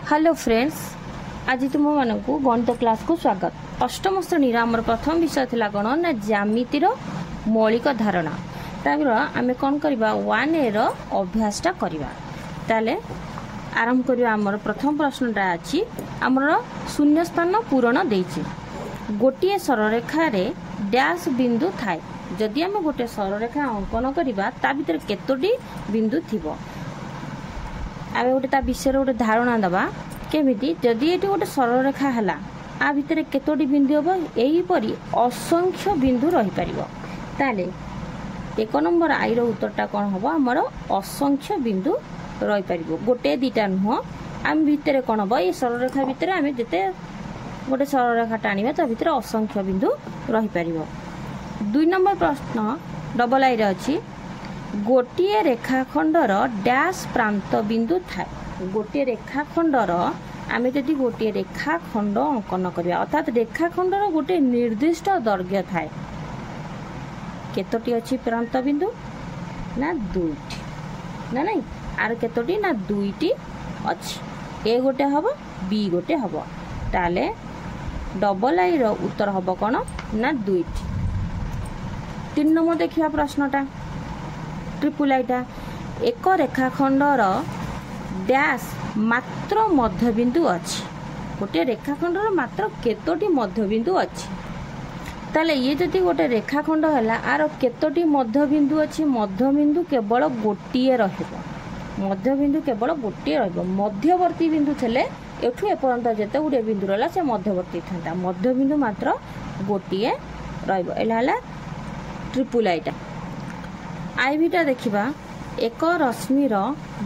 Hello friends, आज तुम मानक गणित क्लास को स्वागत। अष्टम श्रेणी आम प्रथम विषय थी कौन ना ज्यामितिर मौलिक धारणा। तार आम कौन करवा 1A रो अभ्यासटा करवा। ताले आरंभ करवा। आमर प्रथम प्रश्नटा अच्छी आमर शून्य स्थान पूरण देछि। गोटे सरलरेखा रे डैश बिंदु थाए। जदि आम गोटे सरलरेखा अंकन करवा ता भीतर केतोटी बिंदु थिबो। आम गोटे ता विषय गोटे धारणा दबा केमिति जदि ये गोटे सरलरेखा है आ भितर केतोटी बिंदु हम यहीपरि असंख्य बिंदु रही पारिबो। ताले एक नंबर आई रो उत्तरटा कौन हम आमर असंख्य बिंदु रही पारिबो। गोटे दीटा नुह आम भितर कौन हम ये सरलरेखा भितर आम जिते गोटे सरलरेखा टाणीबा ता भितर असंख्य बिंदु रही पारिबो। 2 नंबर प्रश्न डबल आई रे अछि गोटे रेखाखंडर डैश प्रांत बिंदु थाए। गोटे रेखाखंडर आम जदि गोटे रेखाखंड अंकन करवा अर्थात रेखाखंडर गोटे निर्दिष्ट दैर्घ्य थाए। केतोटी अछि प्रांत बिंदु ना दुईटी ना नहीं आर केतोटी ना दुईटी अछि। ए गोटे हबो बी गोटे हबो। ताले डबल आई रो उत्तर हबो कोन ना दुईटी। 3 नंबर देखिया प्रश्नटा ट्रिपल आईटा एक रेखाखंडर डैश मात्र मध्यबिंदु अछि। गोटे रेखाखंडर मात्र केतोटी मध्यबिंदु अछि। ताले ये जदि गोटे रेखाखंड है आर केतोटी मध्यबिंदु अछि। मध्यबिंदु केवल गोटिए रहिबो। मध्यबिंदु केवल गोटिए रहिबो। मध्यवर्ती बिंदु थले एठु एपर्यंत जेते गुडे बिंदु रहला से मध्यवर्ती थांता। मध्यबिंदु मात्र गोटिए रहिबो। एला हला ट्रिपल आईटा। आईवीटा देखिबा एक रश्मिर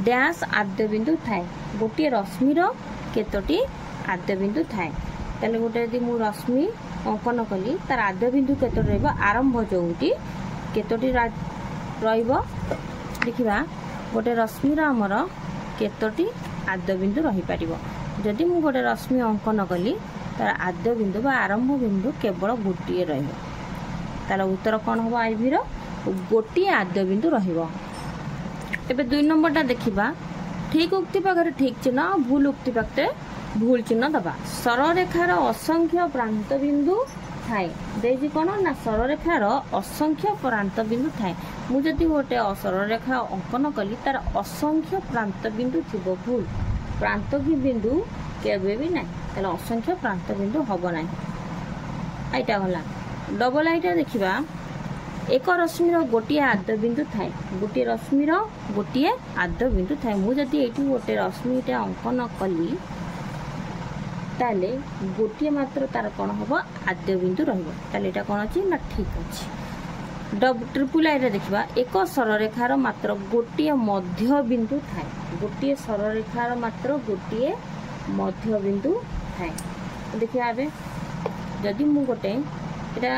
डैश आद्य बिंदु थाए। गोटे रश्मिर केतोटी आद्य बिंदु थाए। ताले गोटे यदि मु रश्मि अंकन कली तार आद्य बिंदु केतोटी रहबो आरंभ जोंटी केतोटी रहबो देखिबा गोटे रश्मिर हमर केतोटी आद्य बिंदु रही पारिबो। जदि मु गोटे रश्मि अंकन कली तार आद्य बिंदु बा आरंभ बिंदु केवल गोटिए रहबो। तार उत्तर कोन हो आईवी रो गोटिए आद्य बिंदु रहिबो। एबे 2 नंबरटा देखिबा ठीक उक्ति पाखरे ठीक चिन्ह भूल उक्ति पाखरे भूल चिन्ह दबा। सरलरेखार असंख्य प्रांत बिंदु थाए। देजी कोन ना सरलरेखार असंख्य प्रांत बिंदु थाए। मु जदि गोटे सरलरेखा अंकन कली तार असंख्य प्रांत बिंदु थिबो। भूल प्रांत की बिंदु केबे भी नाही। ताले असंख्य प्रांत बिंदु हबो नाही। आइटा होला डबल आइटा देखिबा एक रश्मिर गोटे आद्य बिंदु थाए। गोटे रश्मिर गोटे आद्य बिंदु थाए। मु जदि एठी गोटे रश्मिटे अंकन कली ताले गोटे मात्र तार कोन हबो आद्य बिंदु रहबो। ताले एटा कोन अछि ना ठीक अछि। ट्रिपल आई रे देखिबा एक सरलरेखार मात्र गोटे मध्य बिंदु थाए। गोटे सरलरेखार मात्र गोटे मध्य बिंदु थाए। देखिया आबे जदि मु गोटे एटा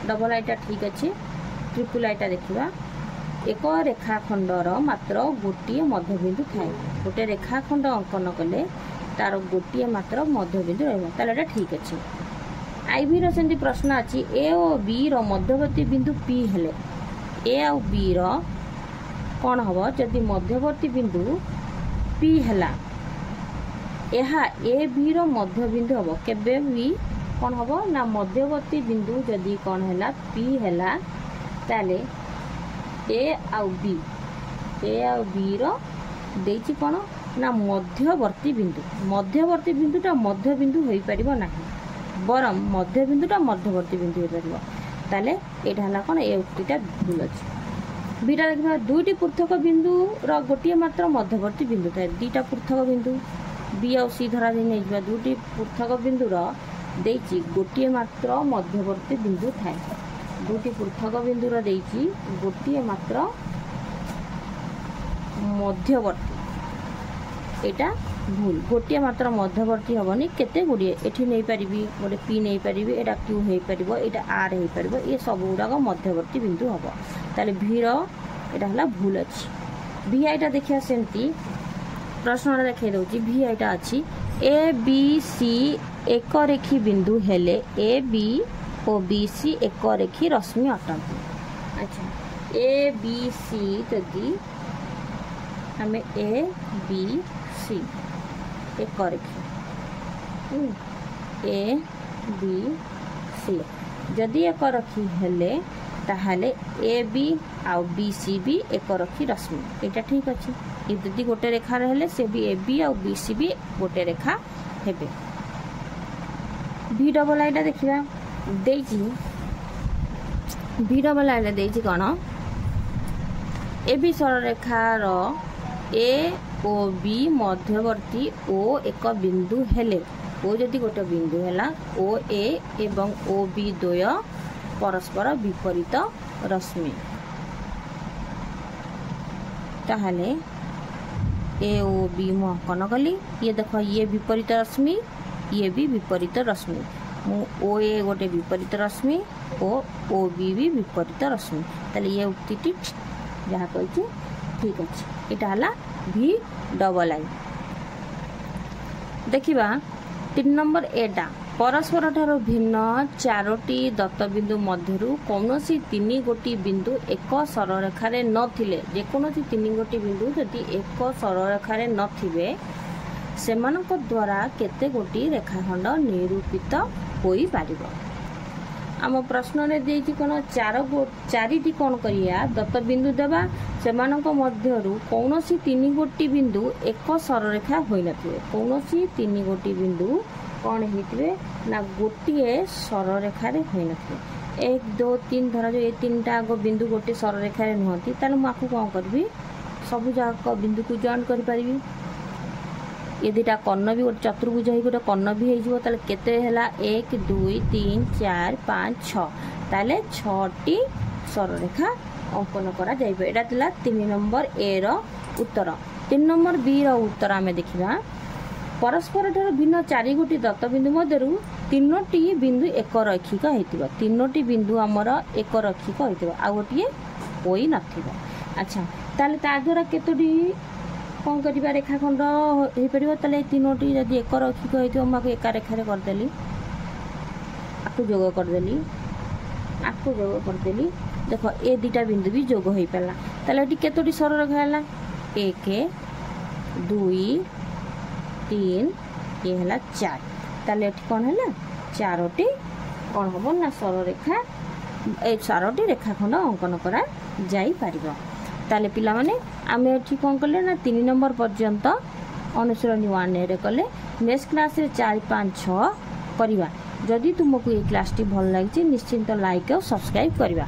डबल आईटा ठीक अछि। ट्रिपल आईटा देखिबा एक रेखाखंडर मात्र गोटे मध्यबिंदु थाए। गोटे रेखाखंड अंकन कले तार गोटे मात्र मध्यबिंदु रहबो। ताले एटा ठीक अछि। आईवी रो सेंती प्रश्न अछि ए और बी रो मध्यवर्ती बिंदु पी हेले ए और बी रो कोन हबो जदि मध्यवर्ती बिंदु पी हला एहा ए बी रो मध्यबिंदु हबो। केबे भी कोन हबो ना मध्यवर्ती बिंदु जदि कोन हैला पी हैला ताले ए आउ बी रो देछि कोन ना मध्यवर्ती बिंदु। मध्यवर्ती बिंदुटा मध्य बिंदु होई परिबो नाही बरम मध्य बिंदुटा मध्यवर्ती बिंदु होई परिबो। ताले एटा हला कोन ए उक्तिटा भूल अछि। बीटा देखबा दुईटी पृथक बिंदु रो गोटिए मात्र मध्यवर्ती बिंदु थाए। दुईटा पृथक बिंदु बी और सी धरा दे नै जबा दुईटी पृथक बिंदु रो देछि गोटिए मात्र मध्यवर्ती बिंदु थाए। दुईटी पृथक बिंदु रो देछि गोटिए मात्र मध्यवर्ती। एटा भूल गोटिए मात्र मध्यवर्ती हबनी केते गुडिए एठी नै परिबी गोटे पी नै परिबी एटा क्यू हे परिबो एटा आर हे परिबो ए सब गुडा मध्यवर्ती बिंदु हबो। ताले भी रो एटा हला भूल अछि। भी आईटा देखिया सेंती प्रश्न देखाई दउची। भी आईटा अछि ए बी सी एक रेखी बिंदु हेले ए बी और बी सी एक रेखी रश्मि अटंती। अच्छा ए बी सी जदि हमें ए बी सी एक रेखा ए बी सी जदि एक रखी हेले ताहले ए बी आउ बी सी भी एक रखी रश्मि एटा ठीक अच्छे यदि गोटे रेखा रहे से भी ए बी आउ बी सी भी गोटे रेखा हेबे भी डबल आईटा देखा भी डबल आईटा देछि कौन A B सररेखार A O B मध्यवर्ती ओ एक बिंदु हेले ओ जदि गोटे बिंदु है ओ ए एवं ओ बी द्वय परस्पर विपरीत रश्मि ताहले ए ओ बी मु अंकन कली ये देख ये विपरीत रश्मि ये भी विपरीत रश्मि ओ ए गोटे विपरीत रश्मि ओ बी भी विपरीत रश्मि ताले ये उक्ति जहाँ कही ठीक अच्छे यहाँ भी डबल आई देखा 3 नंबर एटा परस्पर ठार भिन्न 4टी दत्तबिंदु मध्यरु कौनसी 3 गोटी बिंदु एक सररेखा नथिले जेकोसी 3 गोटी बिंदु जदि एक सररेखा नथिबे सेमानक द्वारा केते गोटी रेखाखंड निरूपित होई पारिबो आम प्रश्न रे देछि कोन 4टी कौन करिया दत्तबिंदु देबा सेमानक मध्यरु कौनसी 3 गोटी बिंदु एक सररेखा होई नथिबे कौनसी 3 गोटी बिंदु कौन होइतबे ना गोटिए सररेखा रे होई नथिबे 1 2 3 धर जो ये 3टा गो बिंदु गोटे सररेखा रे नहति ताले माकू कोन करबी सब जाक बिंदु को जॉइन करि परिबी ये दुटा कर्ण भी गोटे चतुर्भुज हो गोटे कर्ण भी हो केते हैला 1 2 3 4 5 6 ताले 6टी सररेखा अंकन करा जाइबो एटा तिला 3 नंबर ए रो उत्तर 3 नंबर बी रो उत्तर आमे देखिबा परस्पर ठार भिन्न 4 गोटी दत्तबिंदु मध्यरु 3टी बिंदु एक रैखिक हेतिबा 3टी बिंदु हमर एक रैखिक हेतिबा आ गोटिए होई नथिबा अच्छा ताले ता द्वारा केतोटी कौन करिबा रेखाखंड हो परिबो ताले 3टी जदि एक रैखिक हेतिबो माको एका रेखा रे कर देली आकु जोग कर देली देखो ए दुटा बिंदु भी जोग होई पला ताले एटी केतोटी सररेखा हला 1 2 3 ये हला 4 ताले एटी कोन हला 4टी कोन होबो ना सररेखा ए 4टी रेखाखंड अंकन करा जाई पारिबो ताले पिला माने आमे एठी कोन करले ना 3 नंबर पर्यंत अनुसरणी 1 रे कले नेक्स्ट क्लास रे 4 5 6 करिवा जदि तुमको ये क्लास टी भल लागिछि निश्चिंत लाइक और सब्सक्राइब करिवा।